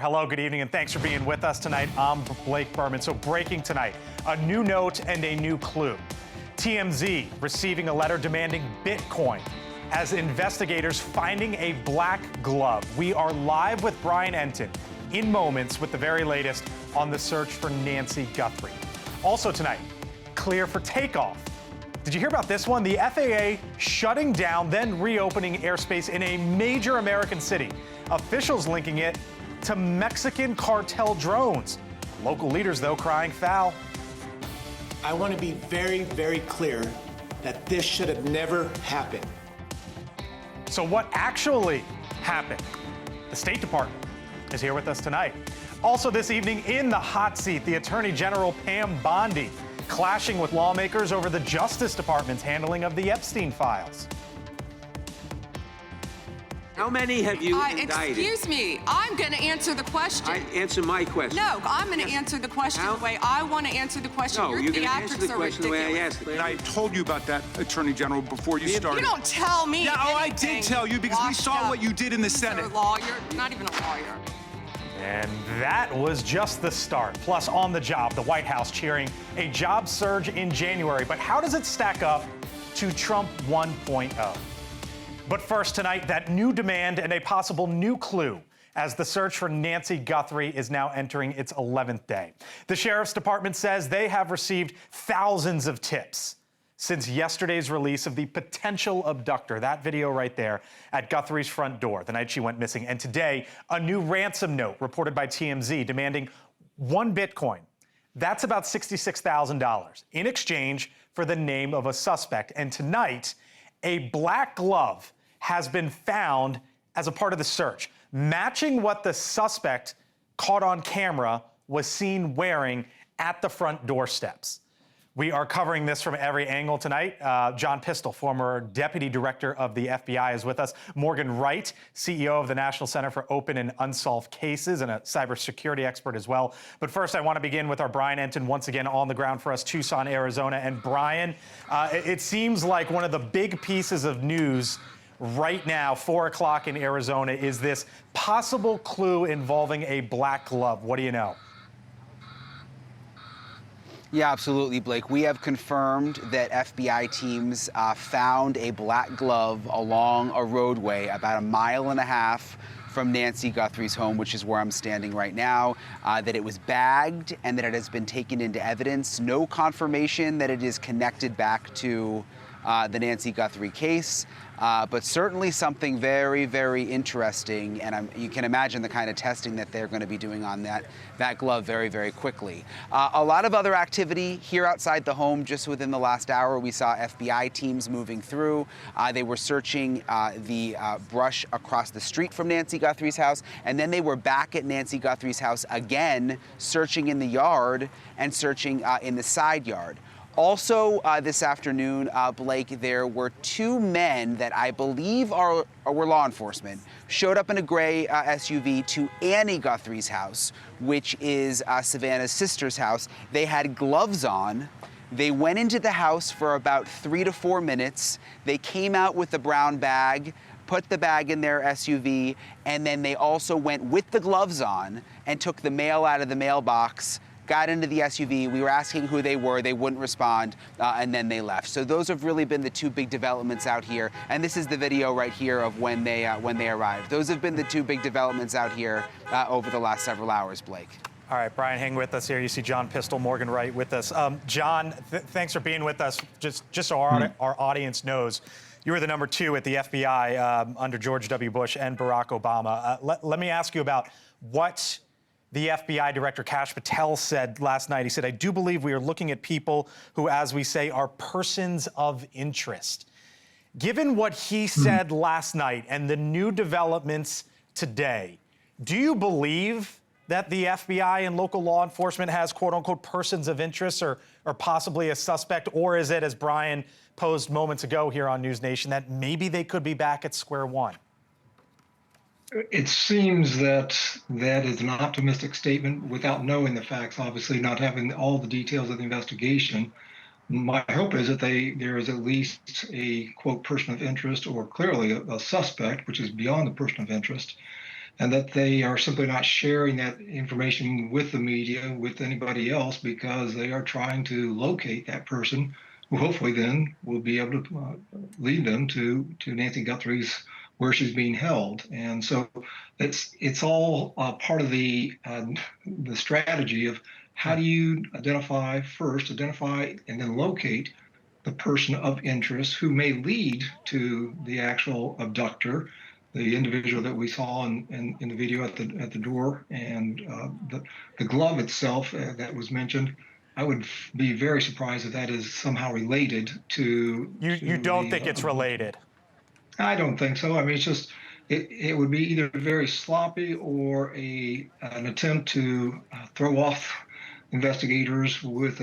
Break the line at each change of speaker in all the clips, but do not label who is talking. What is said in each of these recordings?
Hello, good evening, and thanks for being with us tonight. I'm Blake Burman. So breaking tonight, a new note and a new clue. TMZ receiving a letter demanding Bitcoin as investigators finding a black glove. We are live with Brian Entin in moments with the very latest on the search for Nancy Guthrie. Also tonight, clear for takeoff. Did you hear about this one? The FAA shutting down, then reopening airspace in a major American city. Officials linking it to Mexican cartel drones. Local leaders, though, crying foul.
I want to be very, very clear that this should have never happened.
So what actually happened? The State Department is here with us tonight. Also this evening in the hot seat, the Attorney General Pam Bondi clashing with lawmakers over the Justice Department's handling of the Epstein files.
How many have you indicted?
Excuse me, I'm going to answer the question.
Answer my question.
No, I'm going to answer the question the way I want to answer the question.
No,
Your
you're going to answer the
theatrics are
question the way I
ridiculous.
asked it.
And I told you about that, Attorney General, before you started.
You don't tell me
Yeah, oh, I
anything.
did tell you because we
Washed
saw
up.
what you did in the Senate.
You're a lawyer, not even a lawyer.
And that was just the start. Plus, on the job, the White House cheering a job surge in January. But how does it stack up to Trump 1.0? But first tonight, that new demand and a possible new clue as the search for Nancy Guthrie is now entering its 11th day. The Sheriff's Department says they have received thousands of tips since yesterday's release of the potential abductor, that video right there at Guthrie's front door the night she went missing. And today, a new ransom note reported by TMZ demanding 1 Bitcoin. That's about $66,000 in exchange for the name of a suspect. And tonight, a black glove has been found as a part of the search, matching what the suspect caught on camera was seen wearing at the front doorsteps. We are covering this from every angle tonight. John Pistol, former Deputy Director of the FBI, is with us. Morgan Wright, CEO of the National Center for Open and Unsolved Cases and a cybersecurity expert as well. But first, I want to begin with our Brian Entin, once again on the ground for us, Tucson, Arizona. And Brian, it seems like one of the big pieces of news right now, 4 o'clock in Arizona, is this possible clue involving a black glove. What do you know?
Yeah, absolutely, Blake. We have confirmed that FBI teams found a black glove along a roadway about 1.5 miles from Nancy Guthrie's home, which is where I'm standing right now, that it was bagged and that it has been taken into evidence. No confirmation that it is connected back to the Nancy Guthrie case, but certainly something very, very interesting. And you can imagine the kind of testing that they're going to be doing on that glove very, very quickly. A lot of other activity here outside the home. Just within the last hour, we saw FBI teams moving through. They were searching the brush across the street from Nancy Guthrie's house, and then they were back at Nancy Guthrie's house again, searching in the yard and searching in the side yard. Also, this afternoon, Blake, there were 2 men that I believe were law enforcement, showed up in a gray SUV to Annie Guthrie's house, which is Savannah's sister's house. They had gloves on. They went into the house for about 3 to 4 minutes. They came out with the brown bag, put the bag in their SUV, and then they also went with the gloves on and took the mail out of the mailbox, got into the SUV. We were asking who they were. They wouldn't respond, and then they left. So those have really been the 2 big developments out here. And this is the video right here of when they arrived. Those have been the 2 big developments out here over the last several hours, Blake.
All right, Brian, hang with us here. You see John Pistol, Morgan Wright with us. John, thanks for being with us. Just so our audience knows, you were the number 2 at the FBI under George W. Bush and Barack Obama. Let me ask you about what the FBI Director Kash Patel said last night. He said, I do believe we are looking at people who, as we say, are persons of interest. Given what he said last night and the new developments today, do you believe that the FBI and local law enforcement has, quote unquote, persons of interest or possibly a suspect? Or is it, as Brian posed moments ago here on News Nation, that maybe they could be back at square one?
It seems that that is an optimistic statement without knowing the facts, obviously not having all the details of the investigation. My hope is that there is at least a, quote, person of interest or clearly a suspect, which is beyond the person of interest. and that they are simply not sharing that information with the media, with anybody else, because they are trying to locate that person, who hopefully then will be able to lead them to Nancy Guthrie's, where she's being held. And so it's all part of the strategy of how do you identify and then locate the person of interest who may lead to the actual abductor, the individual that we saw in the video at the door, and the glove itself that was mentioned. I would be very surprised if that is somehow related to.
You don't think it's related?
I don't think so. I mean, it's just it would be either very sloppy or an attempt to throw off investigators with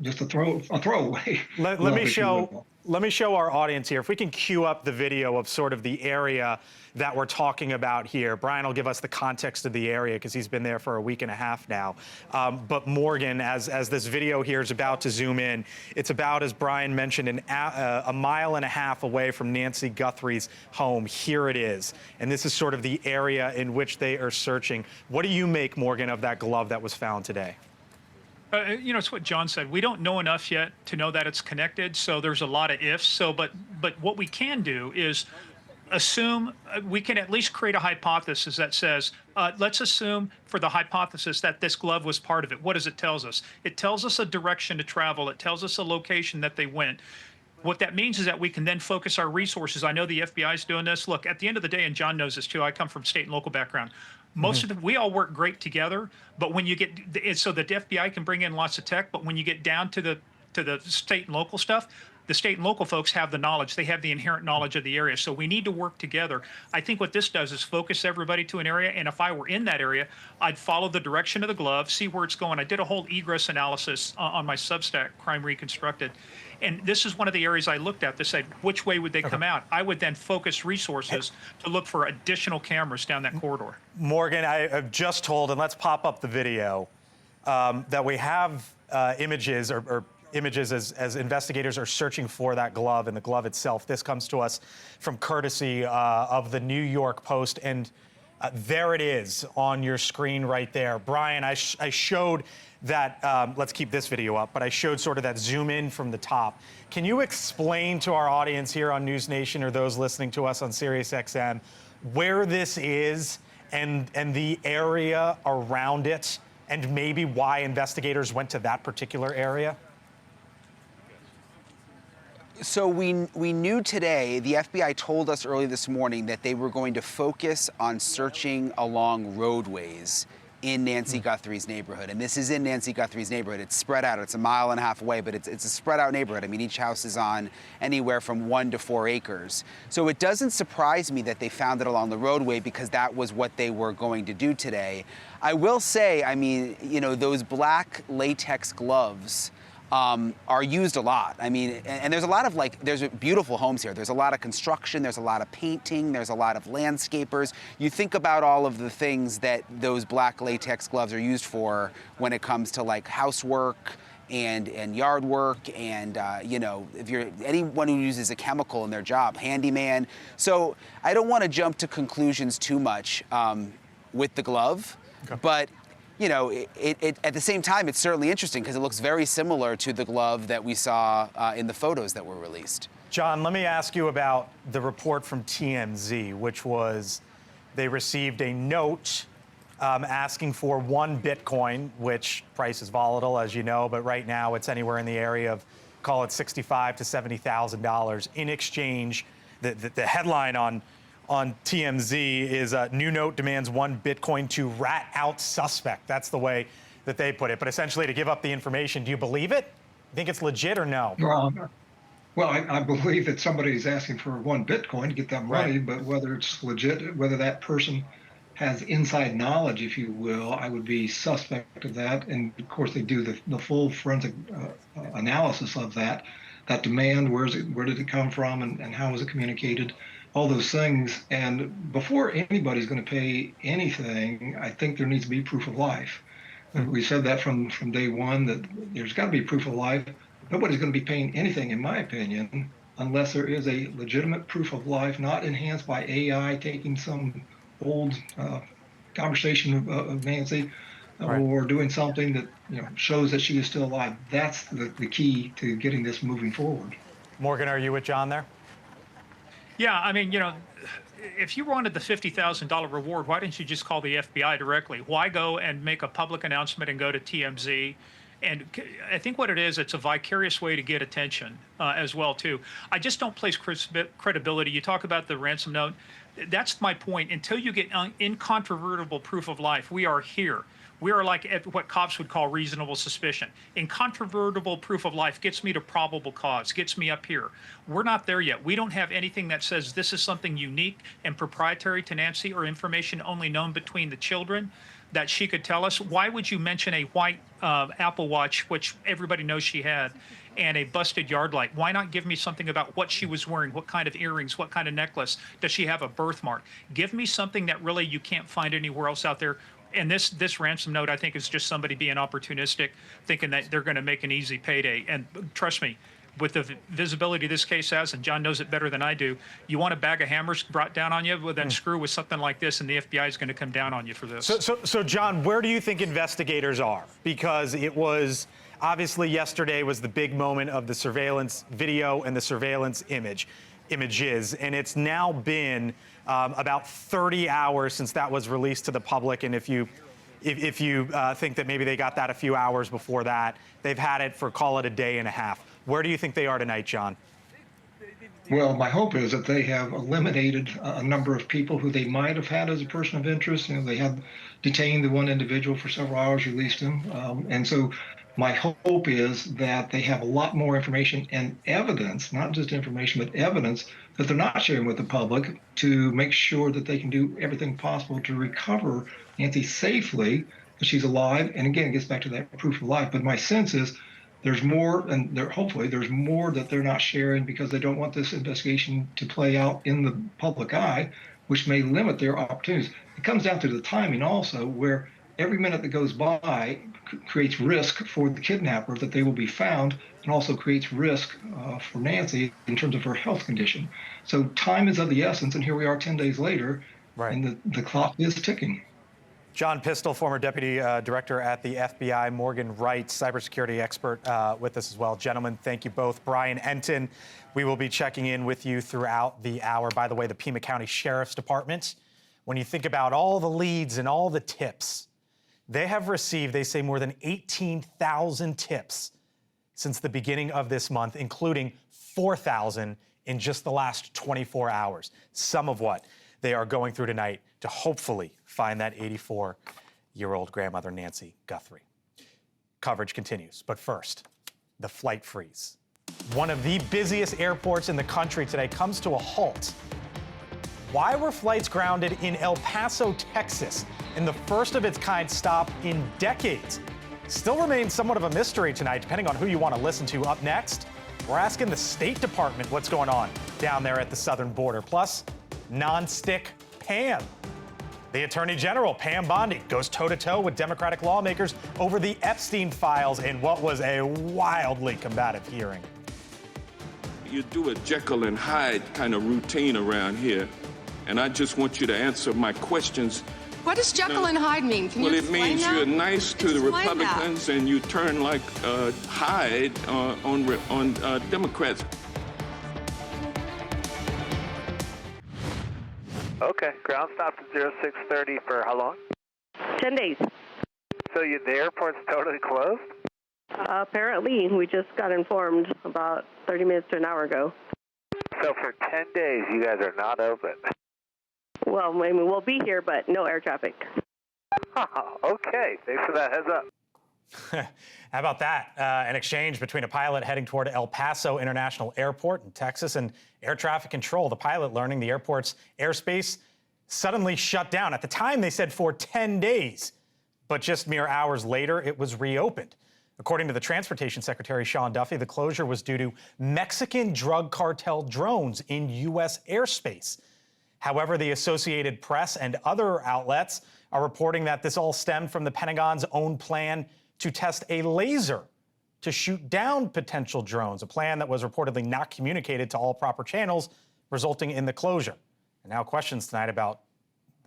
just a throwaway.
Let me show our audience here. If we can cue up the video of sort of the area that we're talking about here. Brian will give us the context of the area because he's been there for a week and a half now. But Morgan, as this video here is about to zoom in, it's about, as Brian mentioned, a mile and a half away from Nancy Guthrie's home. Here it is. And this is sort of the area in which they are searching. What do you make, Morgan, of that glove that was found today?
It's what John said. We don't know enough yet to know that it's connected, so there's a lot of ifs. So, but what we can do is assume, we can at least create a hypothesis that says, let's assume for the hypothesis that this glove was part of it. What does it tell us? It tells us a direction to travel. It tells us a location that they went. What that means is that we can then focus our resources. I know the FBI is doing this. Look, at the end of the day, and John knows this too, I come from state and local background. Most of them, we all work great together, but when you get, so that the FBI can bring in lots of tech, but when you get down to the state and local stuff, the state and local folks have the knowledge. They have the inherent knowledge of the area. So we need to work together. I think what this does is focus everybody to an area. And if I were in that area, I'd follow the direction of the glove, see where it's going. I did a whole egress analysis on my Substack, Crime Reconstructed. And this is one of the areas I looked at to say, which way would they come out? I would then focus resources to look for additional cameras down that corridor.
Morgan, I have just told, and let's pop up the video, that we have images or images as investigators are searching for that glove and the glove itself. This comes to us from courtesy of the New York Post, and there it is on your screen right there. Brian, I showed that, let's keep this video up, but I showed sort of that zoom in from the top. Can you explain to our audience here on News Nation or those listening to us on SiriusXM where this is and the area around it and maybe why investigators went to that particular area?
So we knew today, the FBI told us early this morning that they were going to focus on searching along roadways in Nancy Guthrie's neighborhood. And this is in Nancy Guthrie's neighborhood. It's spread out. It's a mile and a half away, but it's a spread out neighborhood. I mean, each house is on anywhere from 1 to 4 acres. So it doesn't surprise me that they found it along the roadway because that was what they were going to do today. I will say, I mean, those black latex gloves are used a lot. I mean, and there's a lot of there's beautiful homes here. There's a lot of construction, there's a lot of painting, there's a lot of landscapers. You think about all of the things that those black latex gloves are used for when it comes to housework and yard work and, if you're anyone who uses a chemical in their job, handyman. So I don't want to jump to conclusions too much with the glove, but at the same time, it's certainly interesting because it looks very similar to the glove that we saw in the photos that were released.
John, let me ask you about the report from TMZ, which was they received a note asking for 1 Bitcoin, which price is volatile, as you know, but right now it's anywhere in the area of, call it $65,000 to $70,000 in exchange. The headline on TMZ is new note demands 1 Bitcoin to rat out suspect. That's the way that they put it. But essentially to give up the information. Do you believe it? You think it's legit or no?
Well, I believe that somebody's asking for 1 Bitcoin to get that money, right. But whether it's legit, whether that person has inside knowledge, if you will, I would be suspect of that. And of course, they do the full forensic analysis of that demand. Where did it come from, and how was it communicated? All those things. And before anybody's going to pay anything, I think there needs to be proof of life. We said that from day one, that there's got to be proof of life. Nobody's going to be paying anything, in my opinion, unless there is a legitimate proof of life, not enhanced by AI taking some old conversation of Nancy, or doing something that shows that she is still alive. That's the key to getting this moving forward.
Morgan, are you with John there?
Yeah, I mean, if you wanted the $50,000 reward, why didn't you just call the FBI directly? Why go and make a public announcement and go to TMZ? And I think what it is, it's a vicarious way to get attention as well, too. I just don't place credibility. You talk about the ransom note. That's my point. Until you get incontrovertible proof of life, we are here. We are like at what cops would call reasonable suspicion. Incontrovertible proof of life gets me to probable cause, gets me up here. We're not there yet. We don't have anything that says this is something unique and proprietary to Nancy or information only known between the children that she could tell us. Why would you mention a white Apple Watch, which everybody knows she had, and a busted yard light? Why not give me something about what she was wearing, what kind of earrings, what kind of necklace? Does she have a birthmark? Give me something that really you can't find anywhere else out there. And this ransom note, I think, is just somebody being opportunistic, thinking that they're going to make an easy payday. And trust me, with the visibility this case has, and John knows it better than I do, you want a bag of hammers brought down on you, well, then screw with something like this, and the FBI is going to come down on you for this.
So John, where do you think investigators are? Because it was obviously yesterday was the big moment of the surveillance video and the surveillance images, and it's now been about 30 hours since that was released to the public. And if you think that maybe they got that a few hours before that, they've had it for, call it, a day and a half. Where do you think they are tonight, John?
Well, my hope is that they have eliminated a number of people who they might have had as a person of interest. They had detained the one individual for several hours, released him. And so my hope is that they have a lot more information and evidence, not just information, but evidence that they're not sharing with the public to make sure that they can do everything possible to recover Nancy safely, that she's alive. And again, it gets back to that proof of life. But my sense is there's more, and hopefully there's more that they're not sharing because they don't want this investigation to play out in the public eye, which may limit their opportunities. It comes down to the timing also, where every minute that goes by creates risk for the kidnapper that they will be found, and also creates risk for Nancy in terms of her health condition. So time is of the essence, and here we are 10 days later, and the clock is ticking.
John Pistol, former deputy director at the FBI, Morgan Wright, cybersecurity expert, with us as well. Gentlemen, thank you both. Brian Enton, we will be checking in with you throughout the hour. By the way, the Pima County Sheriff's Department, when you think about all the leads and all the tips, they have received, they say, more than 18,000 tips since the beginning of this month, including 4,000 in just the last 24 hours. Some of what they are going through tonight to hopefully find that 84-year-old grandmother, Nancy Guthrie. Coverage continues, but first, the flight freeze. One of the busiest airports in the country today comes to a halt. Why were flights grounded in El Paso, Texas, in the first of its kind stop in decades? Still remains somewhat of a mystery tonight, depending on who you want to listen to. Up next, we're asking the State Department what's going on down there at the southern border. Plus, non-stick Pam. The Attorney General, Pam Bondi, goes toe-to-toe with Democratic lawmakers over the Epstein files in what was a wildly combative hearing.
You do a Jekyll and Hyde kind of routine around here, and I just want you to answer my questions.
What does Jekyll and Hyde mean? Can you explain
means
that?
You're nice to the Republicans and you turn like Hyde on Democrats.
Okay, ground stop to 0630 for how long?
10 days.
So the airport's totally closed?
Apparently, we just got informed about 30 minutes to an hour ago.
So for 10 days, you guys are not open?
Well, I mean, we'll be here, but no air traffic.
Okay, thanks for that heads up.
How about that? An exchange between a pilot heading toward El Paso International Airport in Texas and air traffic control. The pilot learning the airport's airspace suddenly shut down. At the time, they said for 10 days, but just mere hours later, it was reopened. According to the Transportation Secretary, Sean Duffy, the closure was due to Mexican drug cartel drones in U.S. airspace. However, the Associated Press and other outlets are reporting that this all stemmed from the Pentagon's own plan to test a laser to shoot down potential drones, a plan that was reportedly not communicated to all proper channels, resulting in the closure. And now questions tonight about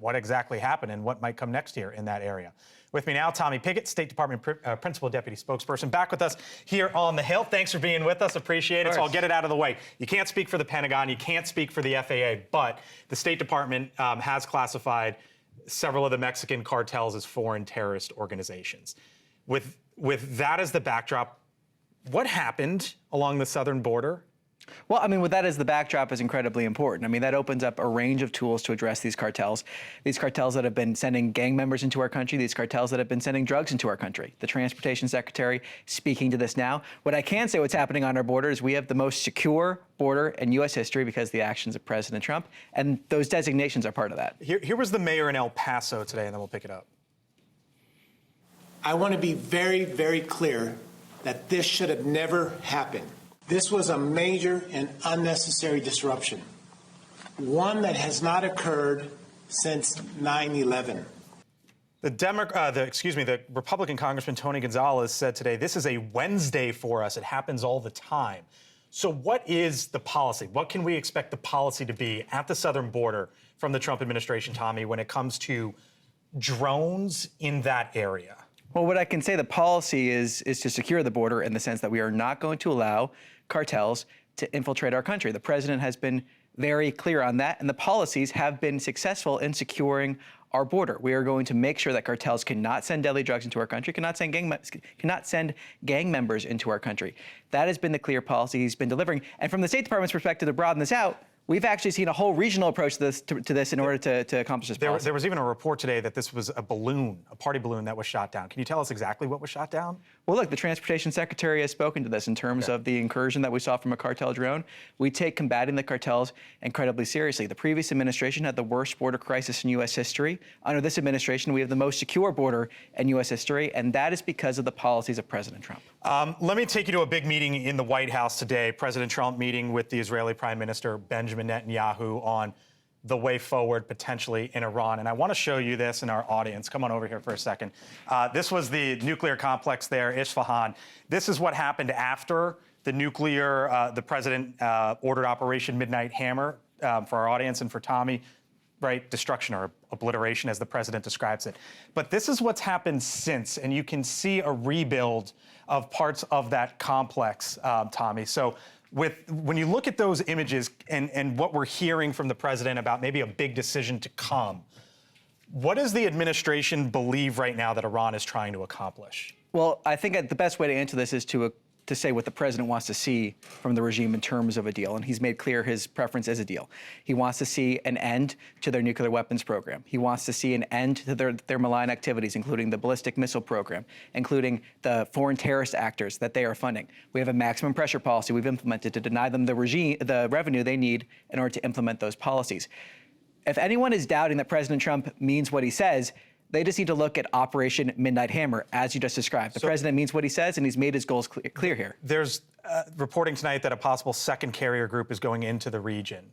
what exactly happened and what might come next year in that area. With me now, Tommy Pickett, State Department Principal Deputy Spokesperson, back with us here on the Hill. Thanks for being with us. Appreciate it. So I'll get it out of the way. You can't speak for the Pentagon. You can't speak for the FAA, but the State Department has classified several of the Mexican cartels as foreign terrorist organizations. With that as the backdrop, what happened along the southern border?
Well, I mean, with that as the backdrop is incredibly important. I mean, that opens up a range of tools to address these cartels that have been sending gang members into our country, these cartels that have been sending drugs into our country. The Transportation Secretary speaking to this now. What I can say what's happening on our border is we have the most secure border in U.S. history because of the actions of President Trump, and those designations are part of that.
Here was the mayor in El Paso today, and then we'll pick it up.
I want to be very, very clear that this should have never happened. This was a major and unnecessary disruption, one that has not occurred since 9/11.
The Republican Congressman Tony Gonzalez said today, this is a Wednesday for us. It happens all the time. So what is the policy? What can we expect the policy to be at the southern border from the Trump administration, Tommy, when it comes to drones in that area?
Well, what I can say, the policy is to secure the border in the sense that we are not going to allow cartels to infiltrate our country. The president has been very clear on that, and the policies have been successful in securing our border. We are going to make sure that cartels cannot send deadly drugs into our country, cannot send gang members into our country. That has been the clear policy he's been delivering. And from the State Department's perspective, to broaden this out, we've actually seen a whole regional approach to this in order to accomplish this policy.
There was even a report today that this was a balloon, a party balloon that was shot down. Can you tell us exactly what was shot down?
Well, look, the Transportation Secretary has spoken to this in terms of the incursion that we saw from a cartel drone. We take combating the cartels incredibly seriously. The previous administration had the worst border crisis in U.S. history. Under this administration, we have the most secure border in U.S. history, and that is because of the policies of President Trump.
Let me take you to a big meeting in the White House today. President Trump meeting with the Israeli Prime Minister Benjamin Netanyahu on the way forward potentially in Iran. And I want to show you this in our audience. Come on over here for a second. This was the nuclear complex there, Isfahan. This is what happened after the president ordered Operation Midnight Hammer for our audience and for Tommy. Right, destruction or obliteration, as the president describes it. But this is what's happened since, and you can see a rebuild of parts of that complex, Tommy. So when you look at those images and what we're hearing from the president about maybe a big decision to come, what does the administration believe right now that Iran is trying to accomplish?
Well, I think the best way to answer this is to say what the president wants to see from the regime in terms of a deal. And he's made clear his preference is a deal. He wants to see an end to their nuclear weapons program. He wants to see an end to their malign activities, including the ballistic missile program, including the foreign terrorist actors that they are funding. We have a maximum pressure policy we've implemented to deny them the revenue they need in order to implement those policies. If anyone is doubting that President Trump means what he says, they just need to look at Operation Midnight Hammer, as you just described. The president means what he says, and he's made his goals clear here.
There's reporting tonight that a possible second carrier group is going into the region.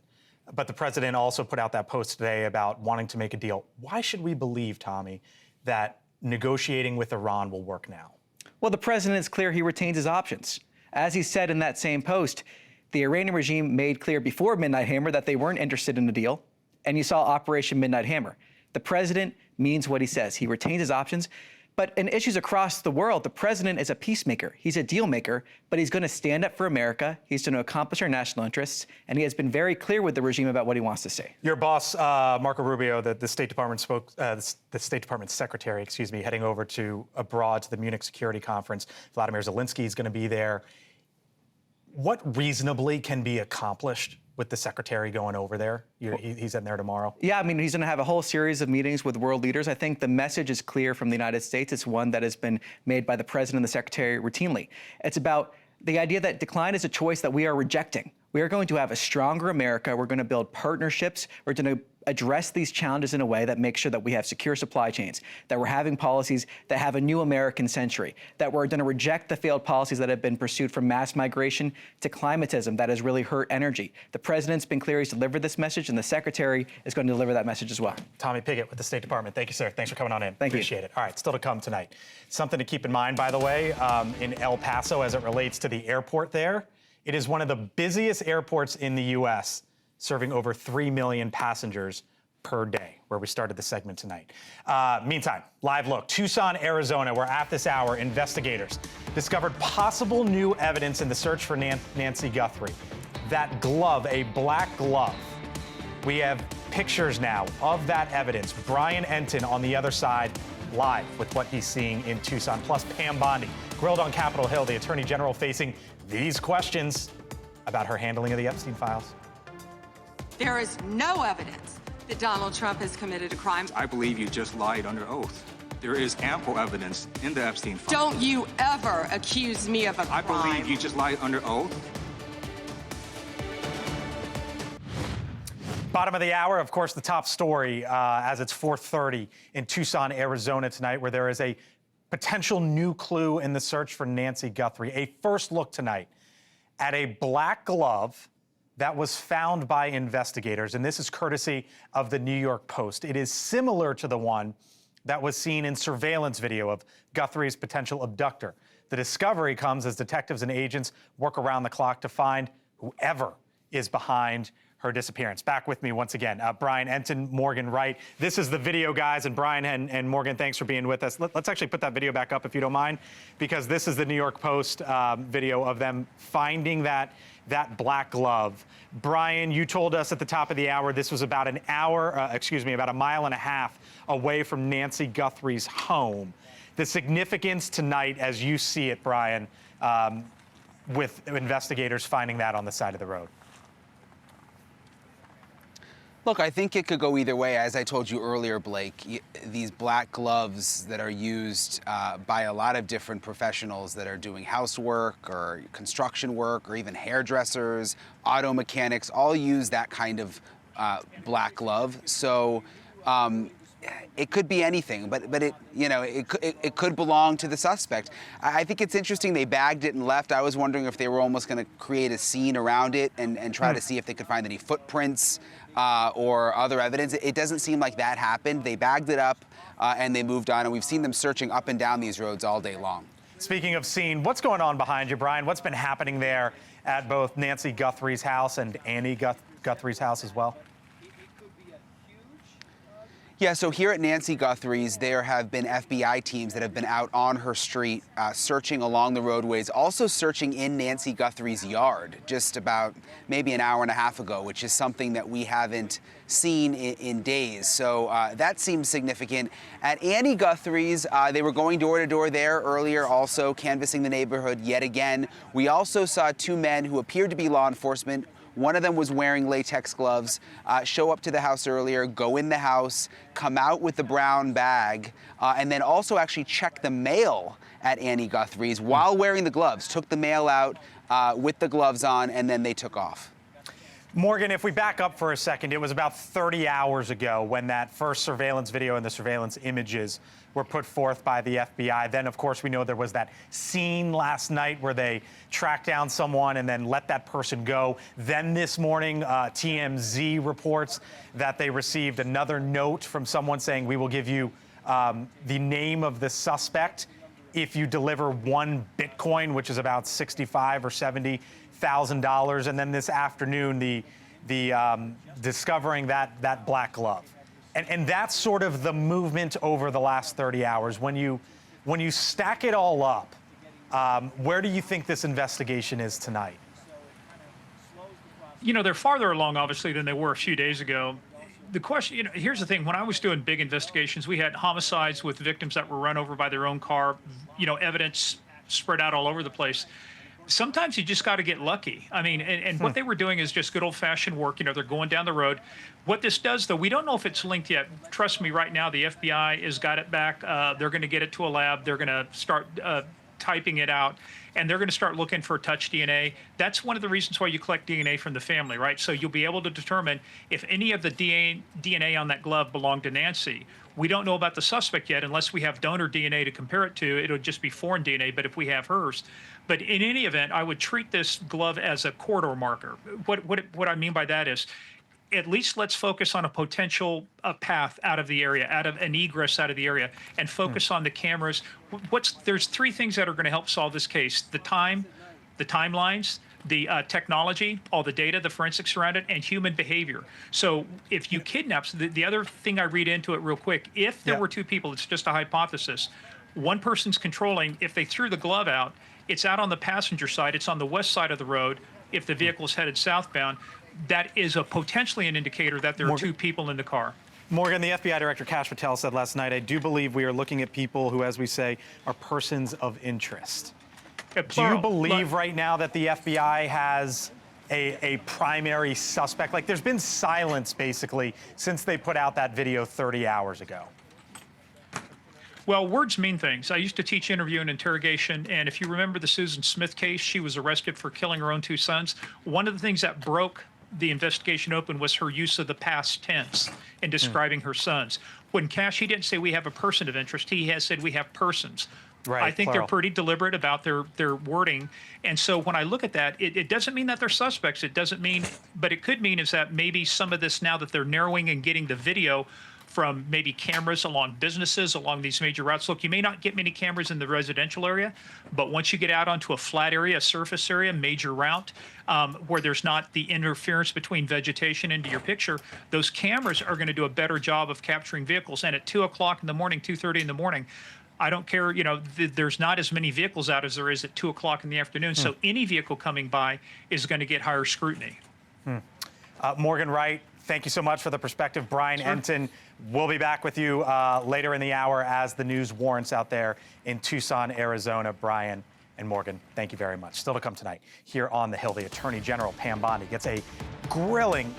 But the president also put out that post today about wanting to make a deal. Why should we believe, Tommy, that negotiating with Iran will work now?
Well, the president is clear he retains his options. As he said in that same post, the Iranian regime made clear before Midnight Hammer that they weren't interested in a deal, and you saw Operation Midnight Hammer. The president means what he says. He retains his options. But in issues across the world, the president is a peacemaker. He's a deal maker, but he's going to stand up for America. He's going to accomplish our national interests, and he has been very clear with the regime about what he wants to say.
Your boss, Marco Rubio, the State Department the State Department secretary, heading over abroad to the Munich Security Conference. Vladimir Zelensky is going to be there. What reasonably can be accomplished with the secretary going over there? He's in there tomorrow.
Yeah, I mean, he's going to have a whole series of meetings with world leaders. I think the message is clear from the United States. It's one that has been made by the president and the secretary routinely. It's about the idea that decline is a choice that we are rejecting. We are going to have a stronger America. We're going to build partnerships. We're going to address these challenges in a way that makes sure that we have secure supply chains, that we're having policies that have a new American century, that we're going to reject the failed policies that have been pursued from mass migration to climatism that has really hurt energy. The president's been clear he's delivered this message, and the secretary is going to deliver that message as well.
Tommy Pickett with the State Department. Thank you, sir. Thanks for coming on in.
Appreciate
it. All right, still to come tonight. Something to keep in mind, by the way, in El Paso as it relates to the airport there. It is one of the busiest airports in the U.S., serving over 3 million passengers per day, where we started the segment tonight. Meantime, live look, Tucson, Arizona, where at this hour, investigators discovered possible new evidence in the search for Nancy Guthrie. That glove, a black glove. We have pictures now of that evidence. Brian Enton on the other side, live with what he's seeing in Tucson. Plus, Pam Bondi, grilled on Capitol Hill, the Attorney General facing these questions about her handling of the Epstein files.
There is no evidence that Donald Trump has committed a crime.
I believe you just lied under oath. There is ample evidence in the Epstein files.
Don't you ever accuse me of a crime.
I believe you just lied under oath.
Bottom of the hour, of course, the top story as it's 4:30 in Tucson, Arizona tonight, where there is a potential new clue in the search for Nancy Guthrie. A first look tonight at a black glove that was found by investigators, and this is courtesy of the New York Post. It is similar to the one that was seen in surveillance video of Guthrie's potential abductor. The discovery comes as detectives and agents work around the clock to find whoever is behind her disappearance. Back with me once again, Brian Enton, Morgan Wright. This is the video, guys, and Brian and Morgan, thanks for being with us. Let's actually put that video back up if you don't mind, because this is the New York Post video of them finding that black glove. Brian, you told us at the top of the hour this was about about a mile and a half away from Nancy Guthrie's home. The significance tonight, as you see it, Brian, with investigators finding that on the side of the road.
Look, I think it could go either way. As I told you earlier, Blake, these black gloves that are used by a lot of different professionals that are doing housework or construction work or even hairdressers, auto mechanics, all use that kind of black glove. So it could be anything, but it could belong to the suspect. I think it's interesting they bagged it and left. I was wondering if they were almost going to create a scene around it and try to see if they could find any footprints or other evidence. It doesn't seem like that happened. They bagged it up and they moved on, and we've seen them searching up and down these roads all day long.
Speaking of scene, what's going on behind you, Brian? What's been happening there at both Nancy Guthrie's house and Annie Guthrie's house as well?
Yeah, so here at Nancy Guthrie's, there have been FBI teams that have been out on her street, searching along the roadways, also searching in Nancy Guthrie's yard just about maybe an hour and a half ago, which is something that we haven't seen in days. So that seems significant. At Annie Guthrie's, they were going door to door there earlier, also canvassing the neighborhood yet again. We also saw two men who appeared to be law enforcement. One of them was wearing latex gloves, show up to the house earlier, go in the house, come out with the brown bag, and then also actually check the mail at Annie Guthrie's while wearing the gloves, took the mail out with the gloves on, and then they took off.
Morgan, if we back up for a second, it was about 30 hours ago when that first surveillance video and the surveillance images were put forth by the FBI. Then, of course, we know there was that scene last night where they tracked down someone and then let that person go. Then this morning, TMZ reports that they received another note from someone saying, we will give you the name of the suspect if you deliver 1 Bitcoin, which is about $65,000 or $70,000. And then this afternoon, the discovering that black glove. And that's sort of the movement over the last 30 hours. When you stack it all up, where do you think this investigation is tonight?
You know, they're farther along, obviously, than they were a few days ago. The question, here's the thing. When I was doing big investigations, we had homicides with victims that were run over by their own car, evidence spread out all over the place. Sometimes you just got to get lucky. I mean, and what they were doing is just good old-fashioned work. They're going down the road. What this does, though, we don't know if it's linked yet. Trust me, right now, the FBI has got it back. They're going to get it to a lab. They're going to start typing it out, and they're going to start looking for touch DNA. That's one of the reasons why you collect DNA from the family, right? So you'll be able to determine if any of the DNA on that glove belonged to Nancy. We don't know about the suspect yet unless we have donor DNA to compare it to. It'll just be foreign DNA, but if we have hers. But in any event, I would treat this glove as a corridor marker. What I mean by that is, at least let's focus on a potential path out of the area, out of an egress out of the area, and focus on the cameras. There's 3 things that are going to help solve this case: the timelines, the technology, all the data, the forensics around it, and human behavior. So if you kidnap, the other thing I read into it real quick, if there were two people, it's just a hypothesis, one person's controlling, if they threw the glove out, it's out on the passenger side, it's on the west side of the road. If the vehicle is headed southbound, that is potentially an indicator that there are two people in the car.
Morgan, the FBI Director Kash Patel said last night, I do believe we are looking at people who, as we say, are persons of interest. Do you believe right now that the FBI has a primary suspect? Like, there's been silence, basically, since they put out that video 30 hours ago.
Well, words mean things. I used to teach interview and interrogation, and if you remember the Susan Smith case, she was arrested for killing her own two sons. One of the things that broke the investigation open was her use of the past tense in describing her sons. When Kash, he didn't say we have a person of interest, he has said we have persons.
Right,
I think
plural.
they're pretty deliberate about their wording. And so when I look at that, it doesn't mean that they're suspects. It doesn't mean, but it could mean is that maybe some of this, now that they're narrowing and getting the video from maybe cameras along businesses, along these major routes. Look, you may not get many cameras in the residential area, but once you get out onto a flat area, a surface area, major route, where there's not the interference between vegetation into your picture, those cameras are going to do a better job of capturing vehicles. And at 2 o'clock in the morning, 2:30 in the morning, I don't care, you know, there's not as many vehicles out as there is at 2 o'clock in the afternoon. So any vehicle coming by is going to get higher scrutiny.
Morgan Wright, thank you so much for the perspective. Brian Enton, we'll be back with you later in the hour as the news warrants out there in Tucson, Arizona. Brian and Morgan, thank you very much. Still to come tonight here on The Hill, the Attorney General, Pam Bondi, gets a grilling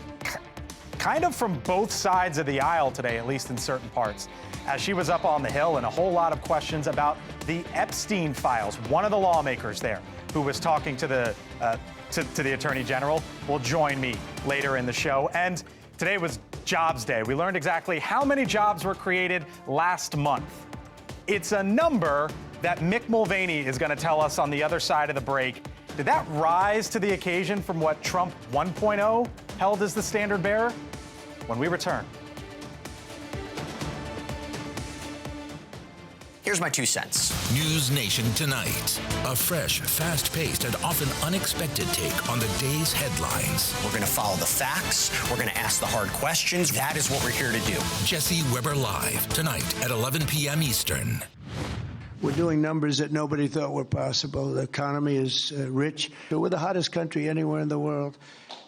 kind of from both sides of the aisle today, at least in certain parts, as she was up on the Hill, and a whole lot of questions about the Epstein files. One of the lawmakers there who was talking to the Attorney General will join me later in the show. And today was Jobs Day. We learned exactly how many jobs were created last month. It's a number that Mick Mulvaney is going to tell us on the other side of the break. Did that rise to the occasion from what Trump 1.0 held as the standard bearer? When we return.
Here's my 2 cents.
News Nation tonight. A fresh, fast-paced, and often unexpected take on the day's headlines.
We're going to follow the facts. We're going to ask the hard questions. That is what we're here to do.
Jesse Weber Live, tonight at 11 p.m. Eastern.
We're doing numbers that nobody thought were possible. The economy is rich. We're the hottest country anywhere in the world,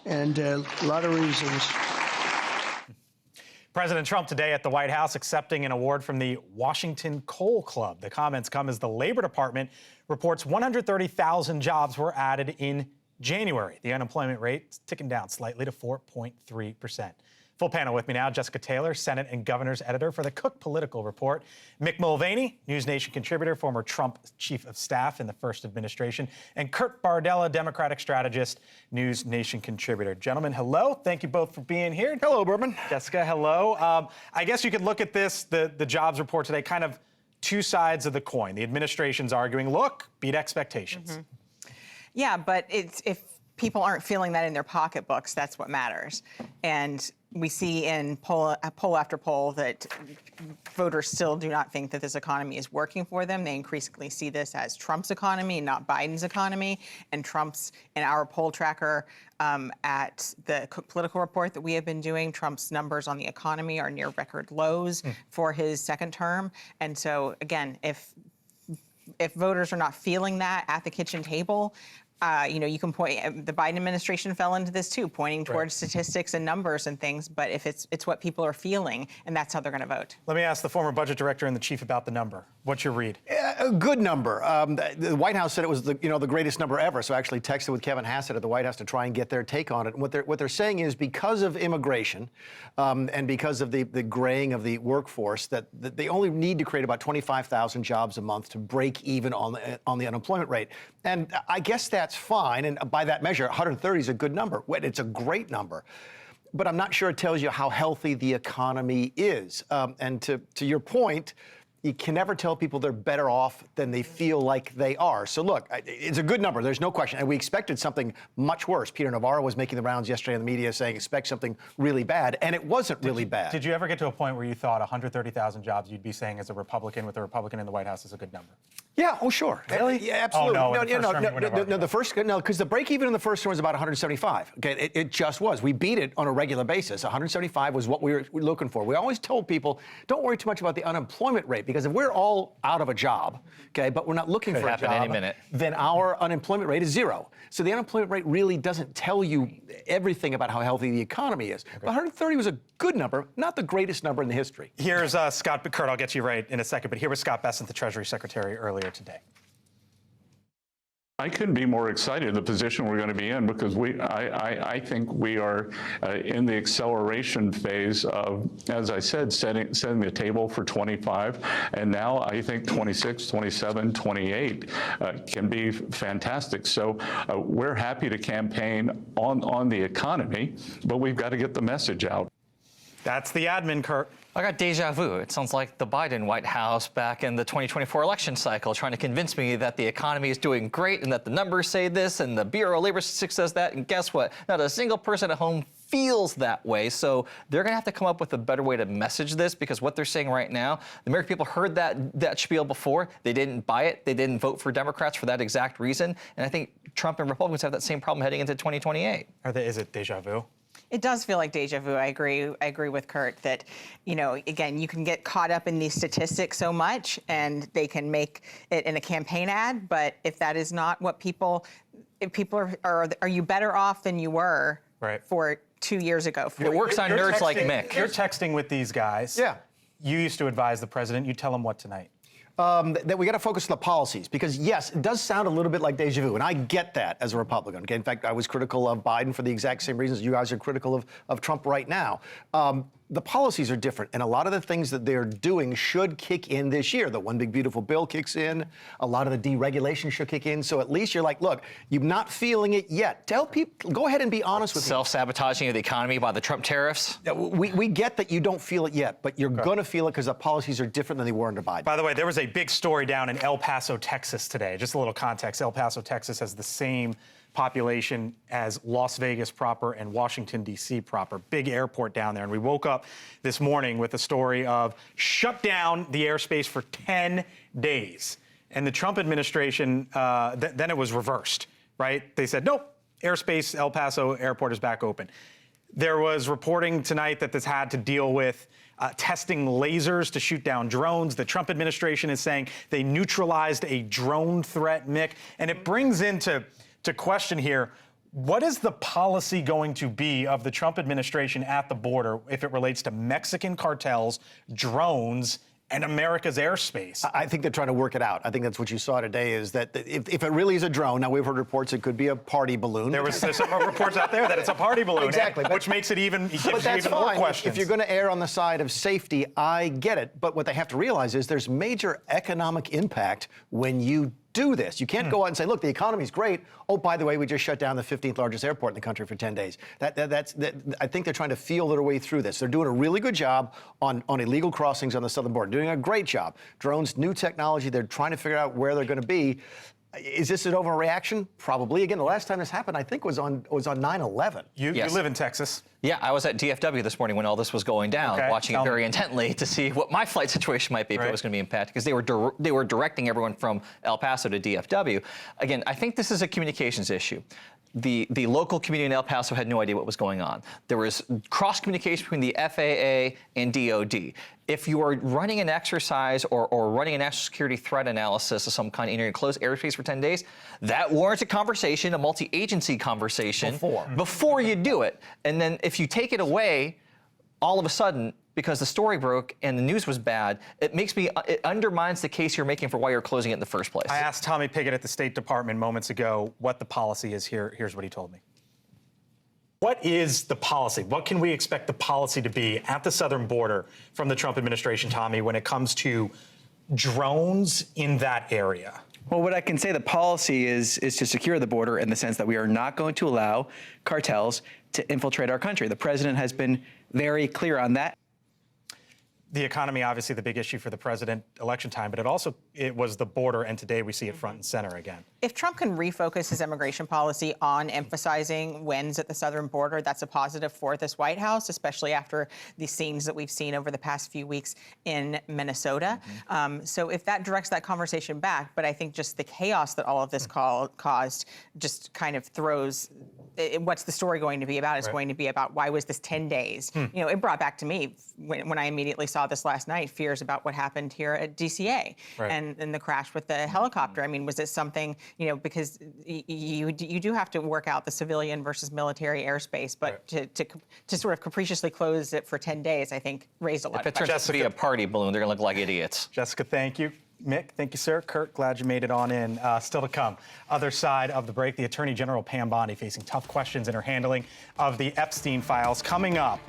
and a lot of reasons.
President Trump today at the White House accepting an award from the Washington Coal Club. The comments come as the Labor Department reports 130,000 jobs were added in January. The unemployment rate is ticking down slightly to 4.3%. Full panel with me now, Jessica Taylor, Senate and Governor's editor for the Cook Political Report. Mick Mulvaney, News Nation contributor, former Trump chief of staff in the first administration. And Kurt Bardella, Democratic strategist, News Nation contributor. Gentlemen, hello. Thank you both for being here.
Hello, Burman.
Jessica, hello. I guess you could look at this, the jobs report today, kind of two sides of the coin. The administration's arguing, look, beat expectations.
Yeah, but if people aren't feeling that in their pocketbooks, that's what matters. And we see in poll after poll that voters still do not think that this economy is working for them. They increasingly see this as Trump's economy, not Biden's economy. And Trump's, in our poll tracker at the Cook Political Report that we have been doing, Trump's numbers on the economy are near record lows for his second term. And so, again, if voters are not feeling that at the kitchen table, you can point, the Biden administration fell into this too, pointing towards statistics and numbers and things, but if it's what people are feeling, and that's how they're going to vote.
Let me ask the former budget director and the chief about the number. What's your read?
A good number. The White House said it was the greatest number ever, so I actually texted with Kevin Hassett at the White House to try and get their take on it. And what they're saying is because of immigration and because of the graying of the workforce, that they only need to create about 25,000 jobs a month to break even on the unemployment rate. And I guess that's fine, and by that measure, 130 is a good number. It's a great number. But I'm not sure it tells you how healthy the economy is. And to your point, you can never tell people they're better off than they feel like they are. So look, it's a good number. There's no question. And we expected something much worse. Peter Navarro was making the rounds yesterday in the media saying expect something really bad. And it wasn't really bad.
Did you ever get to a point where you thought 130,000 jobs you'd be saying as a Republican with a Republican in the White House is a good number?
Yeah, oh, sure.
Really?
Yeah, absolutely.
No,
the because the break even in the first term was about 175. Okay, it just was. We beat it on a regular basis. 175 was what we were looking for. We always told people, don't worry too much about the unemployment rate, because if we're all out of a job, okay, but we're not looking for a job,
any minute.
Then our unemployment rate is 0. So the unemployment rate really doesn't tell you everything about how healthy the economy is. But 130 was a good number, not the greatest number in the history.
Here's Scott, Kurt, I'll get you right in a second, but here was Scott Bessent, the Treasury Secretary, earlier today.
I couldn't be more excited in the position we're going to be in, because I think we are in the acceleration phase of, as I said, setting the table for 25. And now I think 26, 27, 28 can be fantastic. So we're happy to campaign on the economy, but we've got to get the message out.
That's the admin, Kurt.
I got deja vu. It sounds like the Biden White House back in the 2024 election cycle, trying to convince me that the economy is doing great and that the numbers say this and the Bureau of Labor Statistics says that. And guess what? Not a single person at home feels that way. So they're going to have to come up with a better way to message this, because what they're saying right now, the American people heard that spiel before. They didn't buy it. They didn't vote for Democrats for that exact reason. And I think Trump and Republicans have that same problem heading into 2028.
Is it deja vu?
It does feel like deja vu. I agree with Kurt that, you know, again, you can get caught up in these statistics so much and they can make it in a campaign ad. But if that is not what if people are you better off than you were for 2 years ago?
It works on nerds like Mick.
You're texting with these guys.
Yeah.
You used to advise the president. You tell him what tonight?
That we got to focus on the policies, because yes, it does sound a little bit like deja vu, and I get that as a Republican. Okay? In fact, I was critical of Biden for the exact same reasons you guys are critical of Trump right now. The policies are different, and a lot of the things that they're doing should kick in this year. The One Big Beautiful Bill kicks in. A lot of the deregulation should kick in. So at least you're like, look, you're not feeling it yet. Tell people, go ahead and be honest with
self-sabotaging of the economy by the Trump tariffs.
We get that you don't feel it yet, but you're going to feel it because the policies are different than they were under Biden.
By the way, there was a big story down in El Paso, Texas today. Just a little context. El Paso, Texas has the same population as Las Vegas proper and Washington, D.C. proper. Big airport down there. And we woke up this morning with a story of shut down the airspace for 10 days. And the Trump administration, then it was reversed, right? They said, nope, airspace, El Paso Airport is back open. There was reporting tonight that this had to deal with testing lasers to shoot down drones. The Trump administration is saying they neutralized a drone threat, Mick. And it brings into question here, what is the policy going to be of the Trump administration at the border if it relates to Mexican cartels, drones, and America's airspace?
I think they're trying to work it out. I think that's what you saw today, is that if it really is a drone, now we've heard reports it could be a party balloon.
There's some reports out there that it's a party balloon.
Exactly.
Which makes it even, gives
but that's
you even more
fine.
questions.
If you're going to err on the side of safety, I get it. But what they have to realize is there's major economic impact when you do this. You can't go out and say, look, the economy's great. Oh, by the way, we just shut down the 15th largest airport in the country for 10 days. I think they're trying to feel their way through this. They're doing a really good job on illegal crossings on the southern border, doing a great job. Drones, new technology, they're trying to figure out where they're going to be. Is this an overreaction? Probably. Again, the last time this happened, I think, was on 9/11.
You live in Texas.
Yeah, I was at DFW this morning when all this was going down, watching it very intently to see what my flight situation might be if it was going to be impacted, because they were directing everyone from El Paso to DFW. Again, I think this is a communications issue. The local community in El Paso had no idea what was going on. There was cross-communication between the FAA and DOD. If you are running an exercise or running a national security threat analysis of some kind in your closed airspace for 10 days, that warrants a conversation, a multi-agency conversation before you do it. And then if you take it away, all of a sudden, because the story broke and the news was bad, it undermines the case you're making for why you're closing it in the first place.
I asked Tommy Pigott at the State Department moments ago what the policy is here. Here's what he told me. What is the policy? What can we expect the policy to be at the southern border from the Trump administration, Tommy, when it comes to drones in that area?
Well, what I can say, the policy is to secure the border in the sense that we are not going to allow cartels to infiltrate our country. The president has been very clear on that.
The economy, obviously the big issue for the president election time, but it was the border, and today we see it front and center again.
If Trump can refocus his immigration policy on emphasizing wins at the southern border, that's a positive for this White House, especially after the scenes that we've seen over the past few weeks in Minnesota. So if that directs that conversation back, but I think just the chaos that all of this caused just kind of throws what's the story going to be about? It's going to be about why was this 10 days? You know, it brought back to me, when I immediately saw this last night, fears about what happened here at DCA and the crash with the helicopter. I mean, was it something, you know, because you do have to work out the civilian versus military airspace, but to sort of capriciously close it for 10 days, I think, raised a lot of questions.
If it turns out to be a party balloon, they're going to look like idiots.
Jessica, thank you. Mick, thank you, sir. Kurt, glad you made it on in. Still to come. Other side of the break, the Attorney General Pam Bondi facing tough questions in her handling of the Epstein files. Coming up,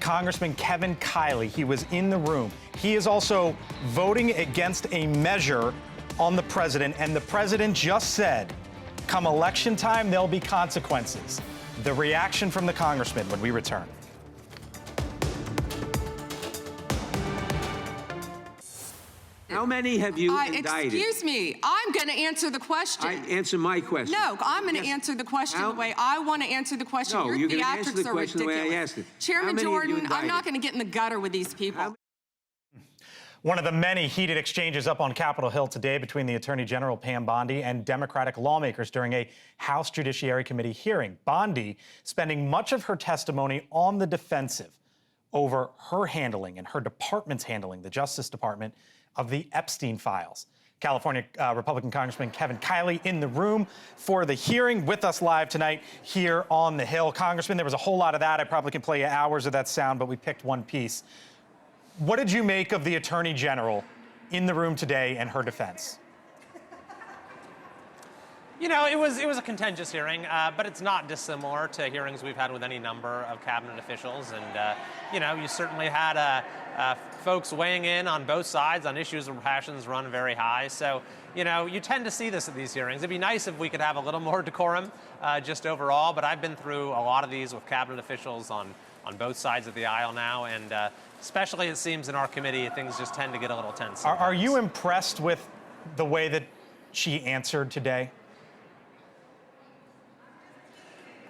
Congressman Kevin Kiley, he was in the room. He is also voting against a measure on the president, and the president just said, come election time, there'll be consequences. The reaction from the congressman when we return.
How many have you indicted?
Excuse me. I'm going to answer the question.
Answer my question.
No, I'm going to answer the question the way I want to answer the question.
No,
Your
you're going to answer
theatrics
the
are
question the
ridiculous.
way I asked it.
Chairman Jordan, I'm not going to get in the gutter with these people.
One of the many heated exchanges up on Capitol Hill today between the Attorney General Pam Bondi and Democratic lawmakers during a House Judiciary Committee hearing. Bondi spending much of her testimony on the defensive over her handling and her department's handling, the Justice Department, of the Epstein files. California Republican Congressman Kevin Kiley in the room for the hearing with us live tonight here on the Hill. Congressman, there was a whole lot of that. I probably could play you hours of that sound, but we picked one piece. What did you make of the Attorney General in the room today and her defense?
You know, it was a contentious hearing, but it's not dissimilar to hearings we've had with any number of cabinet officials. And, you know, you certainly had folks weighing in on both sides on issues where passions run very high. So, you know, you tend to see this at these hearings. It'd be nice if we could have a little more decorum just overall, but I've been through a lot of these with cabinet officials on both sides of the aisle now. And especially, it seems, in our committee, things just tend to get a little tense.
Are you impressed with the way that she answered today?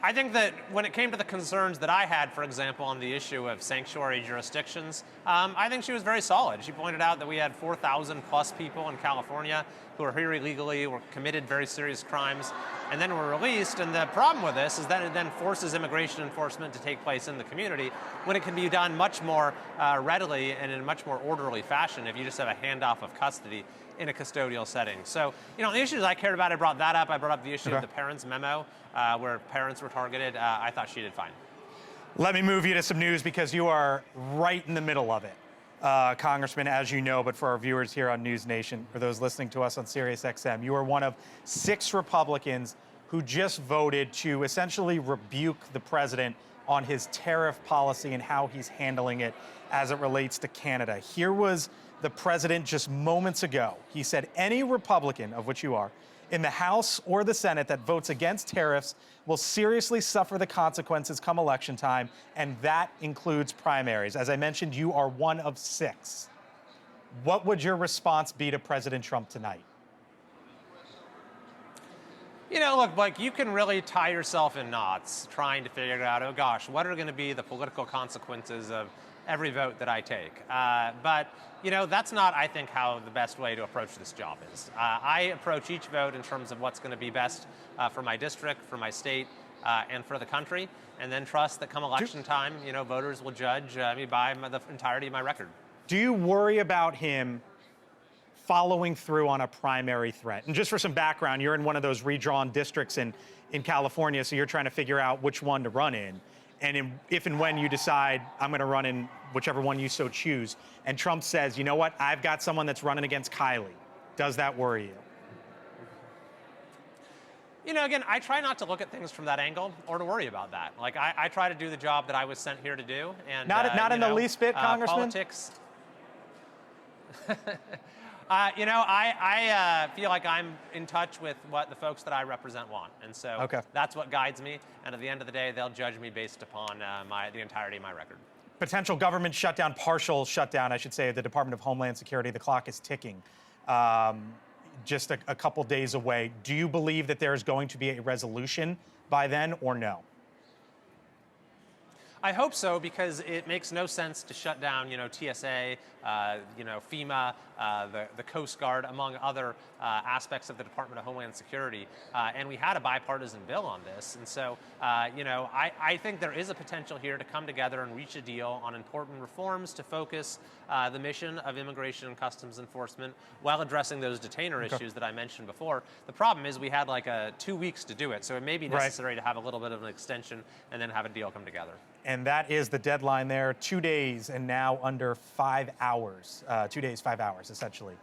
I think that when it came to the concerns that I had, for example, on the issue of sanctuary jurisdictions, I think she was very solid. She pointed out that we had 4,000 plus people in California who are here illegally, were committed very serious crimes, and then were released. And the problem with this is that it then forces immigration enforcement to take place in the community when it can be done much more readily and in a much more orderly fashion if you just have a handoff of custody in a custodial setting. So, you know, the issues I cared about, I brought that up. I brought up the issue of the parents' memo, where parents were targeted. I thought she did fine.
Let me move you to some news because you are right in the middle of it, Congressman, as you know, but for our viewers here on News Nation, for those listening to us on SiriusXM, you are one of 6 Republicans who just voted to essentially rebuke the president on his tariff policy and how he's handling it as it relates to Canada. Here was the president just moments ago. He said any Republican, of which you are, in the House or the Senate that votes against tariffs will seriously suffer the consequences come election time, and that includes primaries. As I mentioned, you are one of 6. What would your response be to President Trump tonight?
You know, look, Blake, you can really tie yourself in knots trying to figure out, oh gosh, what are going to be the political consequences of every vote that I take? But, you know, that's not, I think, how the best way to approach this job is. I approach each vote in terms of what's going to be best for my district, for my state, and for the country, and then trust that come election time, you know, voters will judge me by the entirety of my record.
Do you worry about him following through on a primary threat? And just for some background, you're in one of those redrawn districts in California, so you're trying to figure out which one to run in. And if and when you decide, I'm going to run in whichever one you so choose, and Trump says, you know what, I've got someone that's running against Kiley, does that worry you?
You know, again, I try not to look at things from that angle or to worry about that. Like, I try to do the job that I was sent here to do. And
not in the least bit, Congressman?
Politics. You know, I feel like I'm in touch with what the folks that I represent want. And so that's what guides me. And at the end of the day, they'll judge me based upon the entirety of my record.
Potential government shutdown, partial shutdown, I should say, of the Department of Homeland Security. The clock is ticking. Just a couple days away. Do you believe that there is going to be a resolution by then or no?
I hope so, because it makes no sense to shut down, TSA, FEMA, the Coast Guard, among other aspects of the Department of Homeland Security. And we had a bipartisan bill on this. And so, I think there is a potential here to come together and reach a deal on important reforms to focus the mission of Immigration and Customs Enforcement while addressing those detainer issues that I mentioned before. The problem is we had 2 weeks to do it. So it may be necessary to have a little bit of an extension and then have a deal come together.
And that is the deadline there. 2 days and now under 5 hours. 2 days, 5 hours, essentially,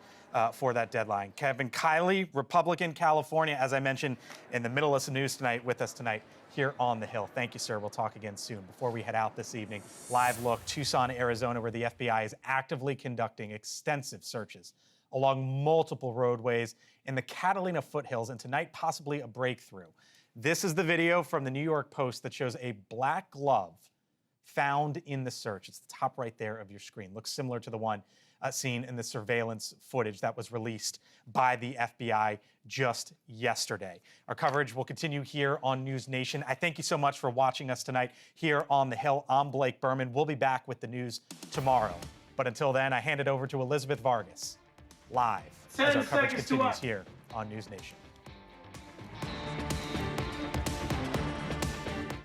for that deadline. Kevin Kiley, Republican, California, as I mentioned, in the middle of some news tonight, with us tonight here on the Hill. Thank you, sir. We'll talk again soon. Before we head out this evening, live look, Tucson, Arizona, where the FBI is actively conducting extensive searches along multiple roadways in the Catalina foothills, and tonight, possibly a breakthrough. This is the video from the New York Post that shows a black glove found in the search. It's the top right there of your screen. Looks similar to the one seen in the surveillance footage that was released by the FBI just yesterday. Our coverage will continue here on News Nation. I thank you so much for watching us tonight here on the Hill. I'm Blake Burman. We'll be back with the news tomorrow. But until then, I hand it over to Elizabeth Vargas, live, as our coverage continues here on News Nation.